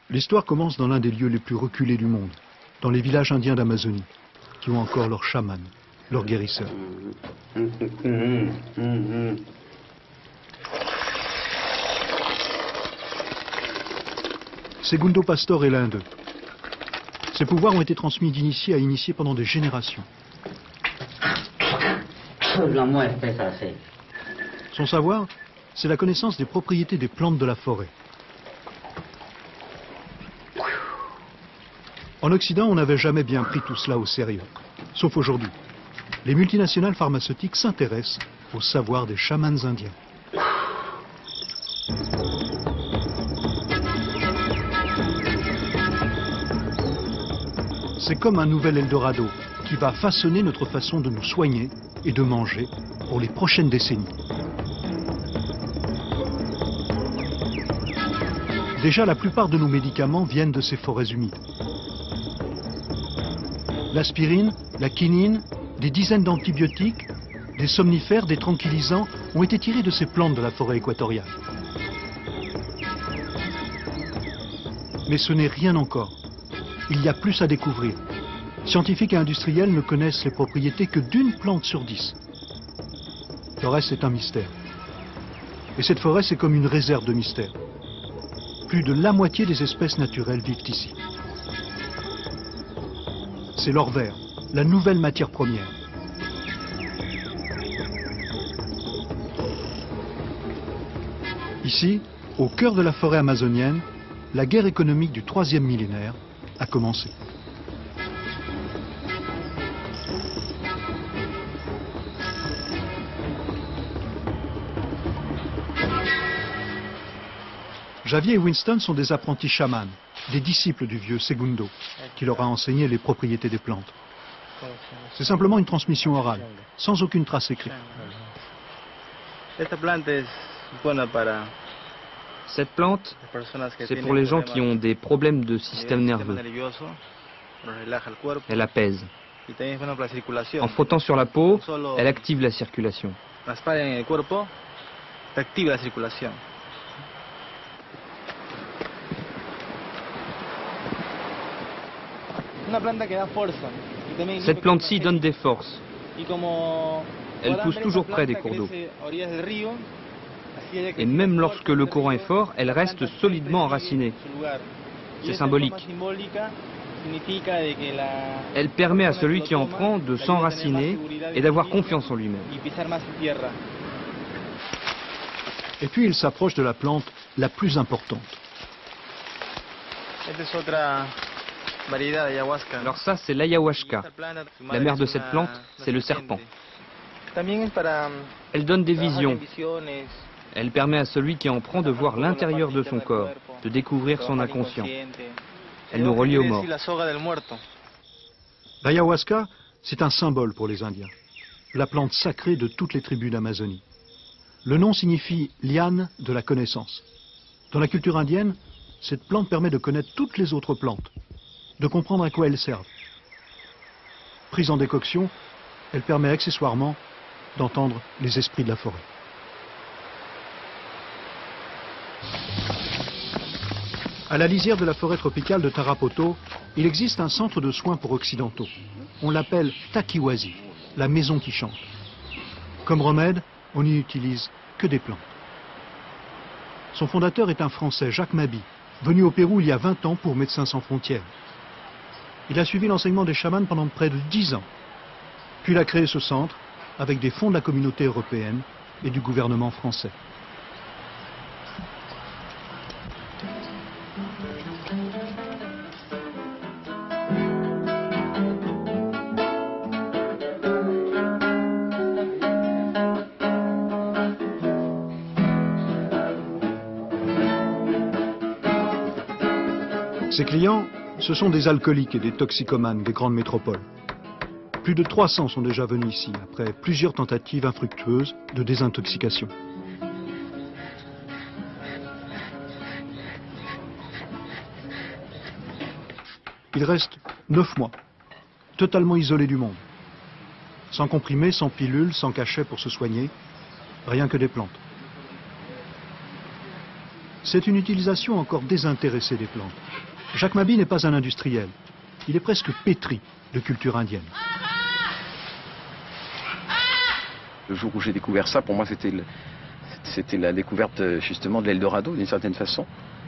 L'histoire commence dans l'un des lieux les plus reculés du monde, dans les villages indiens d'Amazonie, qui ont encore leurs chamans, leurs guérisseurs. Segundo Pastor est l'un d'eux. Ses pouvoirs ont été transmis d'initié à initié pendant des générations. Son savoir, c'est la connaissance des propriétés des plantes de la forêt. En Occident, on n'avait jamais bien pris tout cela au sérieux, sauf aujourd'hui. Les multinationales pharmaceutiques s'intéressent au savoir des chamans indiens. C'est comme un nouvel Eldorado qui va façonner notre façon de nous soigner et de manger pour les prochaines décennies. Déjà, la plupart de nos médicaments viennent de ces forêts humides. L'aspirine, la quinine, des dizaines d'antibiotiques, des somnifères, des tranquillisants ont été tirés de ces plantes de la forêt équatoriale. Mais ce n'est rien encore. Il y a plus à découvrir. Scientifiques et industriels ne connaissent les propriétés que d'une plante sur 10. Le reste est un mystère. Et cette forêt, c'est comme une réserve de mystères. Plus de la moitié des espèces naturelles vivent ici. C'est l'or vert, la nouvelle matière première. Ici, au cœur de la forêt amazonienne, la guerre économique du 3e millénaire a commencé. Javier et Winston sont des apprentis chamans, des disciples du vieux Segundo, qui leur a enseigné les propriétés des plantes. C'est simplement une transmission orale, sans aucune trace écrite. Cette plante, c'est pour les gens qui ont des problèmes de système nerveux. Elle apaise. En frottant sur la peau, elle active la circulation. Cette plante-ci donne des forces. Elle pousse toujours près des cours d'eau. Et même lorsque le courant est fort, elle reste solidement enracinée. C'est symbolique. Elle permet à celui qui en prend de s'enraciner et d'avoir confiance en lui-même. Et puis il s'approche de la plante la plus importante. Alors ça, c'est l'ayahuasca. La mère de cette plante, c'est le serpent. Elle donne des visions. Elle permet à celui qui en prend de voir l'intérieur de son corps, de découvrir son inconscient. Elle nous relie aux morts. L'ayahuasca, c'est un symbole pour les Indiens. La plante sacrée de toutes les tribus d'Amazonie. Le nom signifie liane de la connaissance. Dans la culture indienne, cette plante permet de connaître toutes les autres plantes, de comprendre à quoi elles servent. Prise en décoction, elle permet accessoirement d'entendre les esprits de la forêt. À la lisière de la forêt tropicale de Tarapoto, il existe un centre de soins pour occidentaux. On l'appelle Takiwasi, la maison qui chante. Comme remède, on n'y utilise que des plantes. Son fondateur est un Français, Jacques Mabi, venu au Pérou il y a 20 ans pour Médecins sans frontières. Il a suivi l'enseignement des chamans pendant près de 10 ans. Puis il a créé ce centre avec des fonds de la communauté européenne et du gouvernement français. Ses clients, ce sont des alcooliques et des toxicomanes des grandes métropoles. Plus de 300 sont déjà venus ici, après plusieurs tentatives infructueuses de désintoxication. Il reste 9 mois, totalement isolé du monde. Sans comprimés, sans pilules, sans cachet pour se soigner, rien que des plantes. C'est une utilisation encore désintéressée des plantes. Jacques Mabie n'est pas un industriel. Il est presque pétri de culture indienne. Le jour où j'ai découvert ça, pour moi, c'était la découverte justement de l'Eldorado, d'une certaine façon,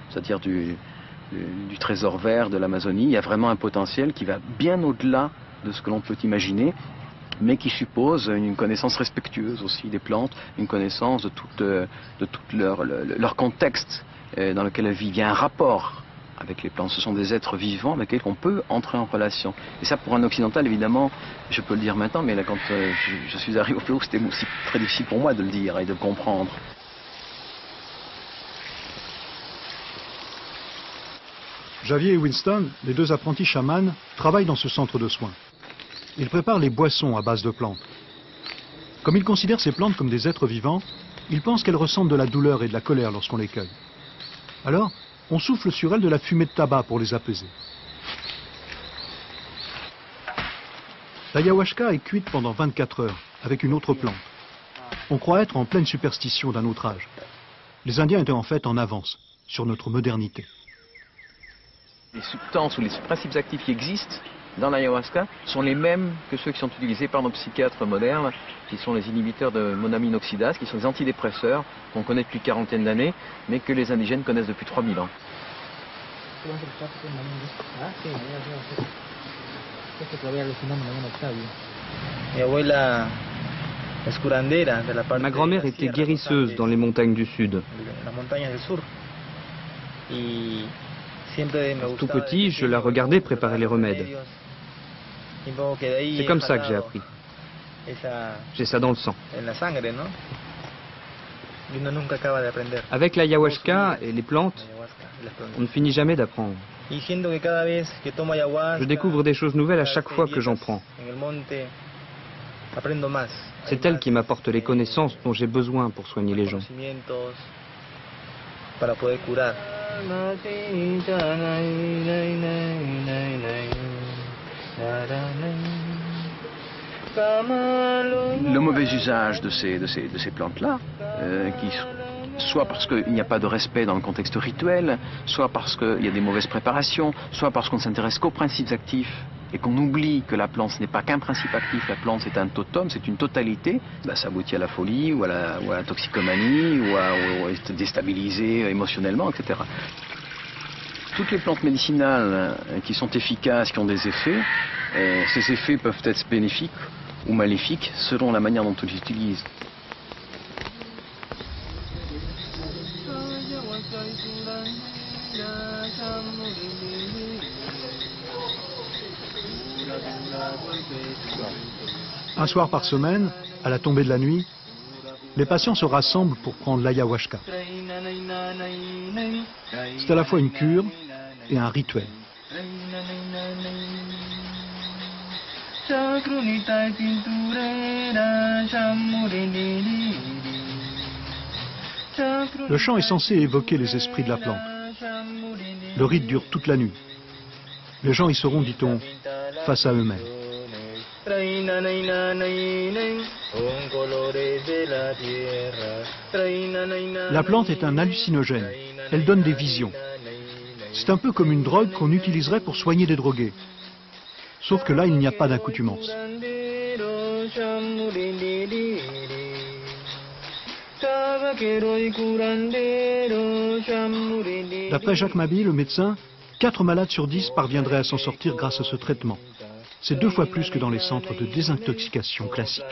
c'est-à-dire du trésor vert de l'Amazonie. Il y a vraiment un potentiel qui va bien au-delà de ce que l'on peut imaginer, mais qui suppose une connaissance respectueuse aussi des plantes, une connaissance de tout leur contexte dans lequel elles vivent. Il y a un rapport avec les plantes. Ce sont des êtres vivants avec lesquels on peut entrer en relation. Et ça, pour un occidental, évidemment, je peux le dire maintenant, mais là, quand je suis arrivé au Pérou, c'était aussi très difficile pour moi de le dire et de le comprendre. Javier et Winston, les deux apprentis chamans, travaillent dans ce centre de soins. Ils préparent les boissons à base de plantes. Comme ils considèrent ces plantes comme des êtres vivants, ils pensent qu'elles ressentent de la douleur et de la colère lorsqu'on les cueille. Alors, on souffle sur elles de la fumée de tabac pour les apaiser. L'ayahuasca est cuite pendant 24 heures avec une autre plante. On croit être en pleine superstition d'un autre âge. Les Indiens étaient en fait en avance sur notre modernité. Les substances ou les principes actifs qui existent dans l'ayahuasca sont les mêmes que ceux qui sont utilisés par nos psychiatres modernes, qui sont les inhibiteurs de monamine oxydase, qui sont des antidépresseurs qu'on connaît depuis une quarantaine d'années, mais que les indigènes connaissent depuis 3000 ans. Ma grand-mère était guérisseuse dans les montagnes du Sud. Tout petit, je la regardais préparer les remèdes. C'est comme ça que j'ai appris. J'ai ça dans le sang. Avec l'ayahuasca et les plantes, on ne finit jamais d'apprendre. Je découvre des choses nouvelles à chaque fois que j'en prends. C'est elle qui m'apporte les connaissances dont j'ai besoin pour soigner les gens. Le mauvais usage de ces plantes-là, soit parce qu'il n'y a pas de respect dans le contexte rituel, soit parce qu'il y a des mauvaises préparations, soit parce qu'on ne s'intéresse qu'aux principes actifs et qu'on oublie que la plante ce n'est pas qu'un principe actif, la plante c'est un totem, c'est une totalité, ça aboutit à la folie ou à la toxicomanie ou à être déstabilisé émotionnellement, etc. Toutes les plantes médicinales qui sont efficaces, qui ont des effets, ces effets peuvent être bénéfiques ou maléfiques selon la manière dont on les utilise. Un soir par semaine, à la tombée de la nuit, les patients se rassemblent pour prendre l'ayahuasca. C'est à la fois une cure et un rituel. Le chant est censé évoquer les esprits de la plante. Le rite dure toute la nuit. Les gens y seront, dit-on, face à eux-mêmes. La plante est un hallucinogène. Elle donne des visions. C'est un peu comme une drogue qu'on utiliserait pour soigner des drogués. Sauf que là, il n'y a pas d'accoutumance. D'après Jacques Mabie, le médecin, 4 malades sur 10 parviendraient à s'en sortir grâce à ce traitement. C'est 2 fois plus que dans les centres de désintoxication classiques.